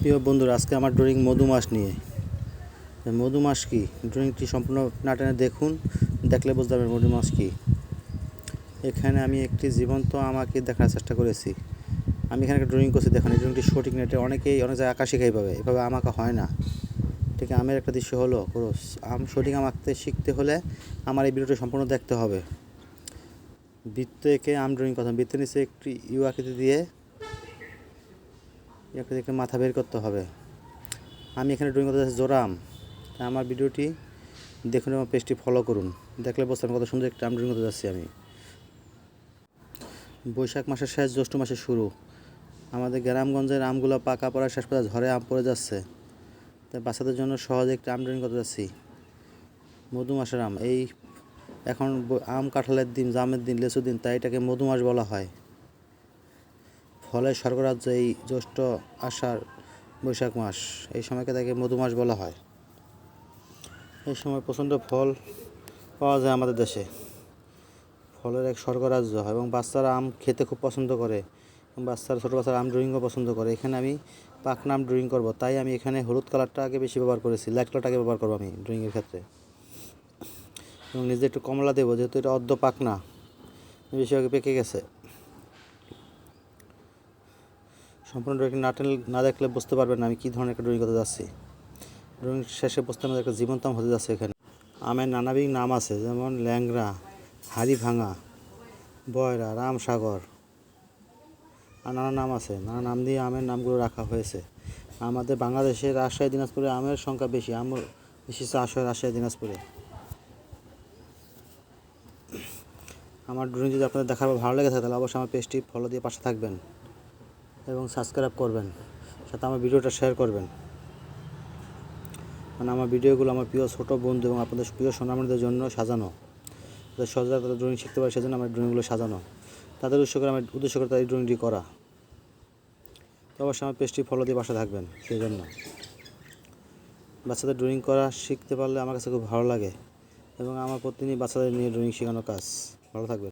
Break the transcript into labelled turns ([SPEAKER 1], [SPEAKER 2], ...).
[SPEAKER 1] প্রিয় বন্ধুরা, আজকে আমার ড্রয়িং মধুমাস নিয়ে। মধুমাস কি, ড্রয়িংটি সম্পূর্ণ না টেনে দেখুন, দেখলে বুঝতে পারবেন মধুমাস কি। এখানে আমি একটি জীবন্ত আমাকে দেখার চেষ্টা করেছি। আমি এখানে একটা ড্রয়িং করছি, দেখুন এই ড্রয়িংটি সঠিক না। এটা অনেক জায়গায় আঁকা শেখা এভাবে আমাকে হয় না। ঠিক আমের একটা দৃশ্য হলো ক্রস। সঠিক আম আঁকতে শিখতে হলে আমার এই ভিডিওটি সম্পূর্ণ দেখতে হবে। বৃত্ত এঁকে আম ড্রয়িং করতে হবে। বৃত্তের নিচে একটি ইউ আকৃতি দিয়ে একটি মাথা বের করতে হবে। আমি এখানে ড্রয়িং করতে যাচ্ছি জোড়া আম। তাই আমার ভিডিওটি দেখুন এবং পেজটি ফলো করুন, দেখলে বুঝতে পারবেন কত সুন্দর একটা আম ড্রয়িং করতে যাচ্ছি আমি। বৈশাখ মাসের শেষ, জ্যৈষ্ঠ মাসের শুরু। আমাদের গ্রামগঞ্জের আমগুলো পাকা পড়ার শেষ পর্যায়ে ঝড়ে আম পড়ে যাচ্ছে। তাই বাচ্চাদের জন্য সহজে একটা আম ড্রয়িং করতে যাচ্ছি। মধুমাসের আম, এই এখন আম কাঁঠালের দিন, জামের দিন, লেচুর দিন, তাই এটাকে মধুমাস বলা হয়। ফলের স্বর্গরাজ্য এই জ্যৈষ্ঠ, আষাঢ়, বৈশাখ মাস, এই সময়কে তাকে মধুমাস বলা হয়। এই সময় প্রচণ্ড ফল পাওয়া যায় আমাদের দেশে। ফলের এক স্বর্গরাজ্য হয় এবং বাচ্চারা আম খেতে খুব পছন্দ করে। ছোটো বাচ্চারা আম ড্রয়িংও পছন্দ করে। এখানে আমি পাকনা আম ড্রয়িং করব, তাই আমি এখানে হলুদ কালারটা আগে বেশি ব্যবহার করেছি, লাইট কালারটা আগে ব্যবহার করবো আমি ড্রয়িংয়ের ক্ষেত্রে। এবং নিজে একটু কমলা দেবো, যেহেতু এটা অর্ধ পাকনা, বেশি আগে পেকে গেছে। সম্পূর্ণ ড্রয়িং না দেখলে বুঝতে পারবেন না আমি কী ধরনের একটা ড্রয়িং করতে যাচ্ছি। ড্রয়িং শেষে বুঝতে পারবেন একটা জীবন্ত আম হতে যাচ্ছে। এখানে আমের নানাবিধ নাম আছে, যেমন ল্যাংড়া, হাড়ি ভাঙা, বয়রা, রামসাগর, আর নানা নাম আছে। নানা নাম দিয়ে আমের নামগুলো রাখা হয়েছে। আমাদের বাংলাদেশে রাজশাহী, দিনাজপুরে আমের সংখ্যা বেশি। আম বেশি চাষ হয় রাজশাহী, দিনাজপুরে। আমার ড্রয়িং যদি আপনাদের দেখার ভালো লেগে থাকে তাহলে অবশ্যই আমার পেজটি ফলো দিয়ে পাশে থাকবেন এবং সাবস্ক্রাইব করবেন, সাথে আমার ভিডিওটা শেয়ার করবেন। মানে আমার ভিডিওগুলো আমার প্রিয় ছোটো বন্ধু এবং আপনাদের প্রিয় সোনামণিদের জন্য সাজানো, তাদের সহজে তাদের ড্রয়িং শিখতে পারে, সেজন্য আমার ড্রয়িংগুলো সাজানো। তাদের উদ্দেশ্য করে তাদের ড্রয়িংটি করা। তো অবশ্যই আমার পেজটি ফলো দিয়ে পাশে থাকবেন। সেই জন্য বাচ্চাদের ড্রয়িং করা শিখতে পারলে আমার কাছে খুব ভালো লাগে এবং আমার প্রতিদিনই বাচ্চাদের নিয়ে ড্রয়িং শেখানো কাজ। ভালো থাকবেন।